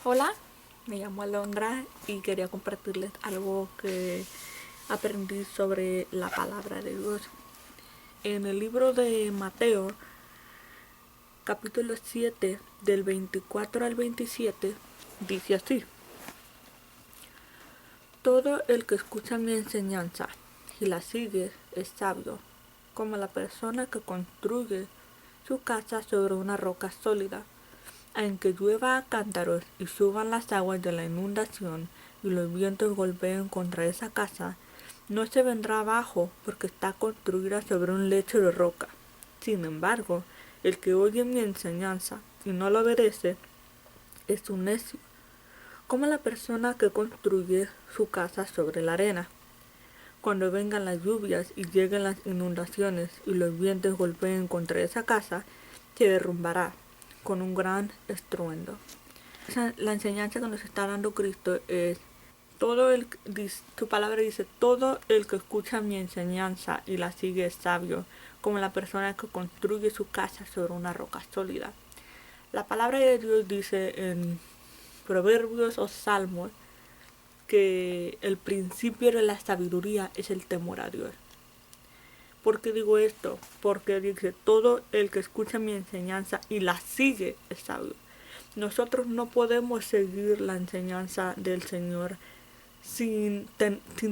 Hola, me llamo Alondra y quería compartirles algo que aprendí sobre la palabra de Dios. En el libro de Mateo, capítulo 7, del 24 al 27, dice así: Todo el que escucha mi enseñanza y la sigue es sabio, como la persona que construye su casa sobre una roca sólida. Aunque llueva a cántaros y suban las aguas de la inundación y los vientos golpeen contra esa casa, no se vendrá abajo porque está construida sobre un lecho de roca. Sin embargo, el que oye mi enseñanza y no lo obedece es un necio, como la persona que construye su casa sobre la arena. Cuando vengan las lluvias y lleguen las inundaciones y los vientos golpeen contra esa casa, se derrumbará con un gran estruendo. La enseñanza que nos está dando Cristo es su palabra dice: todo el que escucha mi enseñanza y la sigue es sabio, como la persona que construye su casa sobre una roca sólida. La palabra de Dios dice en Proverbios o Salmos que el principio de la sabiduría es el temor a Dios. ¿Por qué digo esto? Porque dice: todo el que escucha mi enseñanza y la sigue es sabio. Nosotros no podemos seguir la enseñanza del Señor sin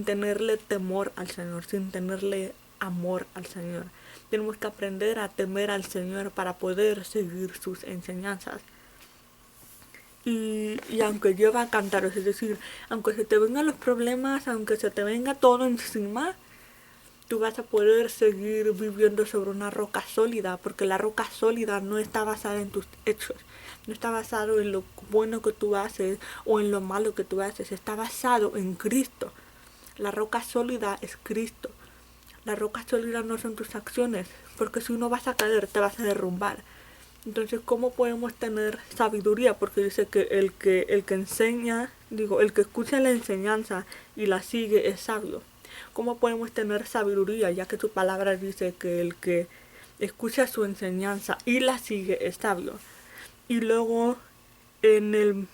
tenerle temor al Señor, sin tenerle amor al Señor. Tenemos que aprender a temer al Señor para poder seguir sus enseñanzas. Y aunque lleva a cantaros, es decir, aunque se te vengan los problemas, aunque se te venga todo encima, tú vas a poder seguir viviendo sobre una roca sólida, porque la roca sólida no está basada en tus hechos, no está basado en lo bueno que tú haces o en lo malo que tú haces, está basado en Cristo. La roca sólida es Cristo. La roca sólida no son tus acciones, porque si no vas a caer, te vas a derrumbar. Entonces, ¿cómo podemos tener sabiduría? Porque dice que el que enseña, el que escucha la enseñanza y la sigue es sabio. ¿Cómo podemos tener sabiduría? Ya que tu palabra dice que el que escucha su enseñanza y la sigue es sabio. Y luego en el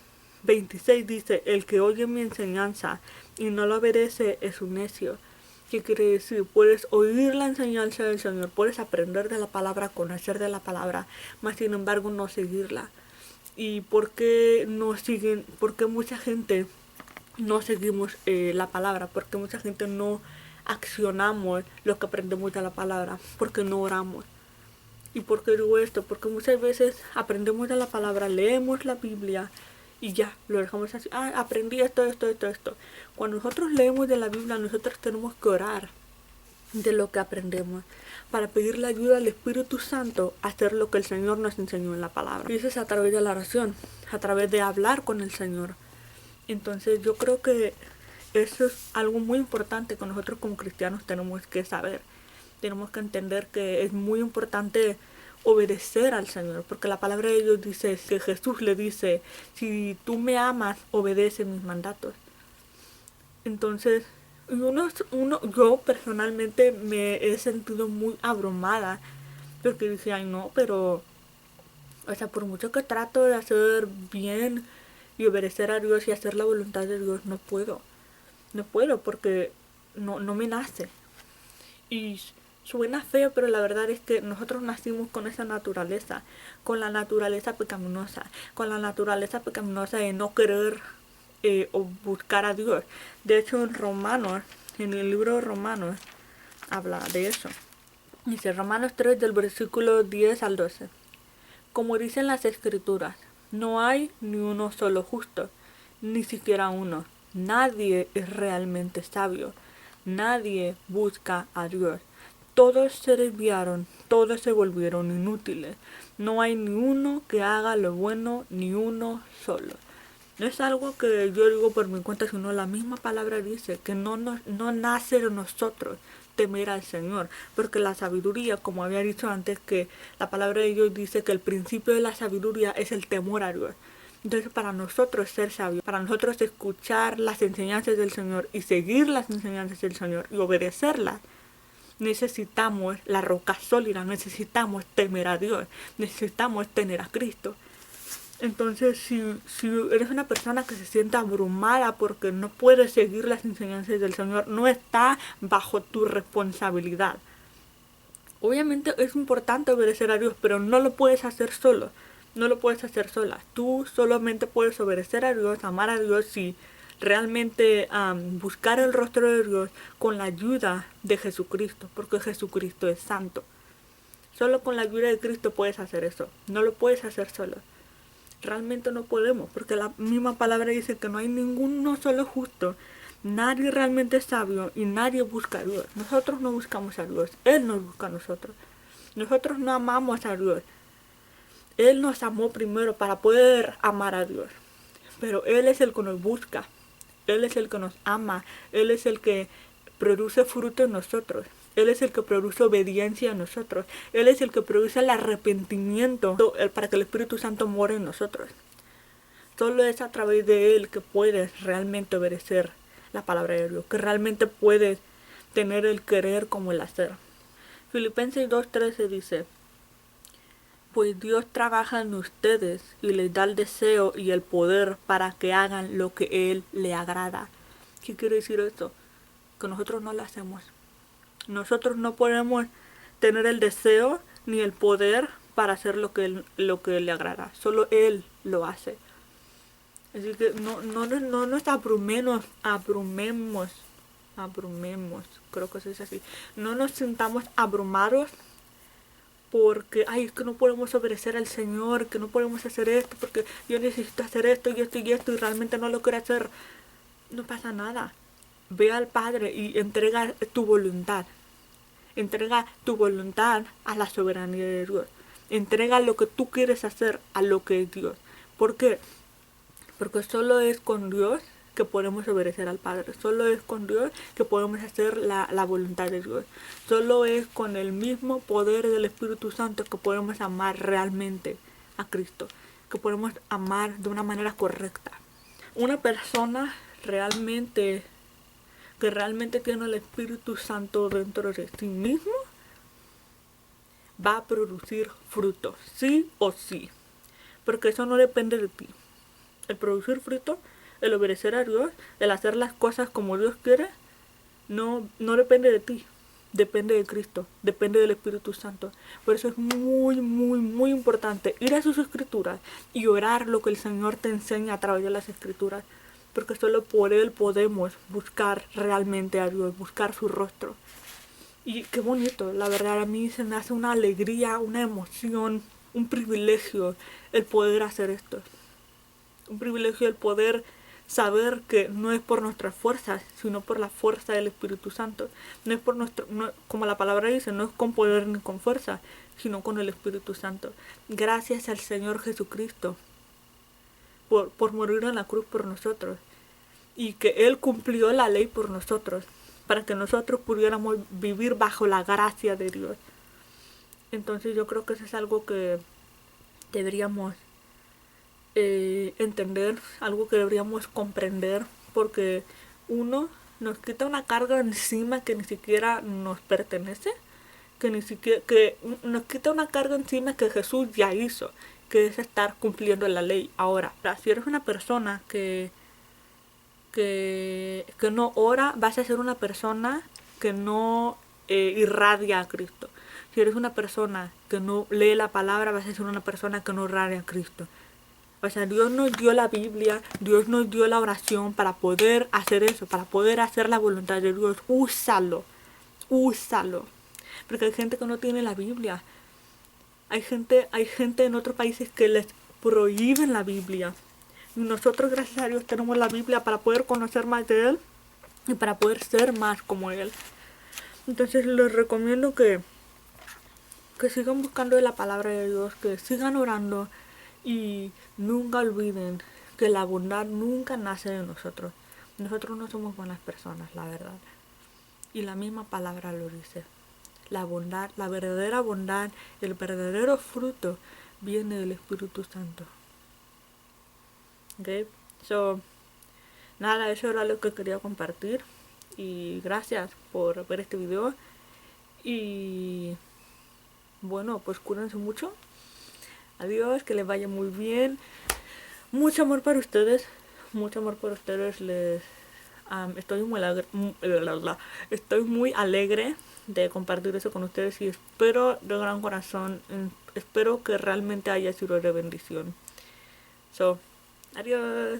26 dice: el que oye mi enseñanza y no lo obedece es un necio. ¿Qué quiere decir? Puedes oír la enseñanza del Señor, puedes aprender de la palabra, conocer de la palabra, mas sin embargo no seguirla. ¿Y por qué no siguen? ¿Por qué mucha gente no seguimos la palabra? ¿Por qué mucha gente no accionamos lo que aprendemos de la palabra? Porque no oramos. ¿Y por qué digo esto? Porque muchas veces aprendemos de la palabra, leemos la Biblia y ya, lo dejamos así. Aprendí esto. Cuando nosotros leemos de la Biblia, nosotros tenemos que orar de lo que aprendemos para pedirle ayuda al Espíritu Santo a hacer lo que el Señor nos enseñó en la palabra. Y eso es a través de la oración, a través de hablar con el Señor. Entonces yo creo que eso es algo muy importante que nosotros como cristianos tenemos que saber. Tenemos que entender que es muy importante obedecer al Señor, porque la palabra de Dios dice que Jesús le dice: si tú me amas, obedece mis mandatos. Entonces, yo personalmente me he sentido muy abrumada, porque dije: ay no, pero, o sea, por mucho que trato de hacer bien y obedecer a Dios y hacer la voluntad de Dios, no puedo. No puedo porque no me nace. Y suena feo, pero la verdad es que nosotros nacimos con esa naturaleza, con la naturaleza pecaminosa de no querer o buscar a Dios. De hecho, en el libro de Romanos, habla de eso. Dice Romanos 3 del versículo 10 al 12. Como dicen las escrituras, no hay ni uno solo justo, ni siquiera uno. Nadie es realmente sabio. Nadie busca a Dios. Todos se desviaron, todos se volvieron inútiles. No hay ni uno que haga lo bueno, ni uno solo. No es algo que yo digo por mi cuenta, sino la misma palabra dice que no nace de nosotros temer al Señor, porque la sabiduría, como había dicho antes, que la palabra de Dios dice que el principio de la sabiduría es el temor a Dios. Entonces, para nosotros ser sabios, para nosotros escuchar las enseñanzas del Señor y seguir las enseñanzas del Señor y obedecerlas, necesitamos la roca sólida, necesitamos temer a Dios, necesitamos tener a Cristo. Entonces, si eres una persona que se siente abrumada porque no puedes seguir las enseñanzas del Señor, no está bajo tu responsabilidad. Obviamente es importante obedecer a Dios, pero no lo puedes hacer solo. No lo puedes hacer sola. Tú solamente puedes obedecer a Dios, amar a Dios y realmente buscar el rostro de Dios con la ayuda de Jesucristo, porque Jesucristo es santo. Solo con la ayuda de Cristo puedes hacer eso. No lo puedes hacer solo. Realmente no podemos, porque la misma palabra dice que no hay ninguno solo justo. Nadie realmente es sabio y nadie busca a Dios. Nosotros no buscamos a Dios, Él nos busca a nosotros. Nosotros no amamos a Dios. Él nos amó primero para poder amar a Dios. Pero Él es el que nos busca. Él es el que nos ama. Él es el que produce fruto en nosotros. Él es el que produce obediencia en nosotros. Él es el que produce el arrepentimiento para que el Espíritu Santo more en nosotros. Solo es a través de Él que puedes realmente obedecer la palabra de Dios, que realmente puedes tener el querer como el hacer. Filipenses 2:13 dice: pues Dios trabaja en ustedes y les da el deseo y el poder para que hagan lo que Él le agrada. ¿Qué quiere decir esto? Que nosotros no lo hacemos. Nosotros no podemos tener el deseo ni el poder para hacer lo que Él le agrada. Solo Él lo hace. Así que no nos abrumemos, creo que eso es así. No nos sintamos abrumados porque, ay, es que no podemos obedecer al Señor, que no podemos hacer esto, porque yo necesito hacer esto y esto y esto y realmente no lo quiero hacer. No pasa nada. Ve al Padre y entrega tu voluntad. Entrega tu voluntad a la soberanía de Dios. Entrega lo que tú quieres hacer a lo que es Dios. ¿Por qué? Porque solo es con Dios que podemos obedecer al Padre. Solo es con Dios que podemos hacer la voluntad de Dios. Solo es con el mismo poder del Espíritu Santo que podemos amar realmente a Cristo. Que podemos amar de una manera correcta. Una persona que realmente tiene el Espíritu Santo dentro de sí mismo va a producir fruto, sí o sí. Porque eso no depende de ti. El producir fruto, el obedecer a Dios, el hacer las cosas como Dios quiere, no depende de ti, depende de Cristo, depende del Espíritu Santo. Por eso es muy, muy, muy importante ir a sus escrituras y orar lo que el Señor te enseña a través de las escrituras, porque solo por Él podemos buscar realmente a Dios, buscar su rostro. Y qué bonito, la verdad a mí se me hace una alegría, una emoción, un privilegio el poder hacer esto. Un privilegio el poder saber que no es por nuestras fuerzas, sino por la fuerza del Espíritu Santo. No es por como la palabra dice, no es con poder ni con fuerza, sino con el Espíritu Santo. Gracias al Señor Jesucristo por morir en la cruz por nosotros. Y que Él cumplió la ley por nosotros, para que nosotros pudiéramos vivir bajo la gracia de Dios. Entonces yo creo que eso es algo que deberíamos entender, algo que deberíamos comprender, porque uno nos quita una carga encima que ni siquiera nos pertenece, que nos quita una carga encima que Jesús ya hizo, que es estar cumpliendo la ley. Ahora, si eres una persona que no ora, vas a ser una persona que no irradia a Cristo. Si eres una persona que no lee la palabra, vas a ser una persona que no irradia a Cristo. O sea, Dios nos dio la Biblia, Dios nos dio la oración para poder hacer eso, para poder hacer la voluntad de Dios. Úsalo. Porque hay gente que no tiene la Biblia. Hay gente en otros países que les prohíben la Biblia. Y nosotros, gracias a Dios, tenemos la Biblia para poder conocer más de Él y para poder ser más como Él. Entonces les recomiendo que sigan buscando de la palabra de Dios, que sigan orando. Y nunca olviden que la bondad nunca nace de nosotros. Nosotros no somos buenas personas, la verdad. Y la misma palabra lo dice. La bondad, la verdadera bondad, el verdadero fruto viene del Espíritu Santo. Ok, nada, eso era lo que quería compartir. Y gracias por ver este video. Y bueno, pues cuídense mucho. Adiós, que les vaya muy bien. mucho amor para ustedes, mucho amor por ustedes. Les estoy muy alegre, estoy muy alegre de compartir eso con ustedes y espero de gran corazón, espero que realmente haya sido de bendición. So, adiós.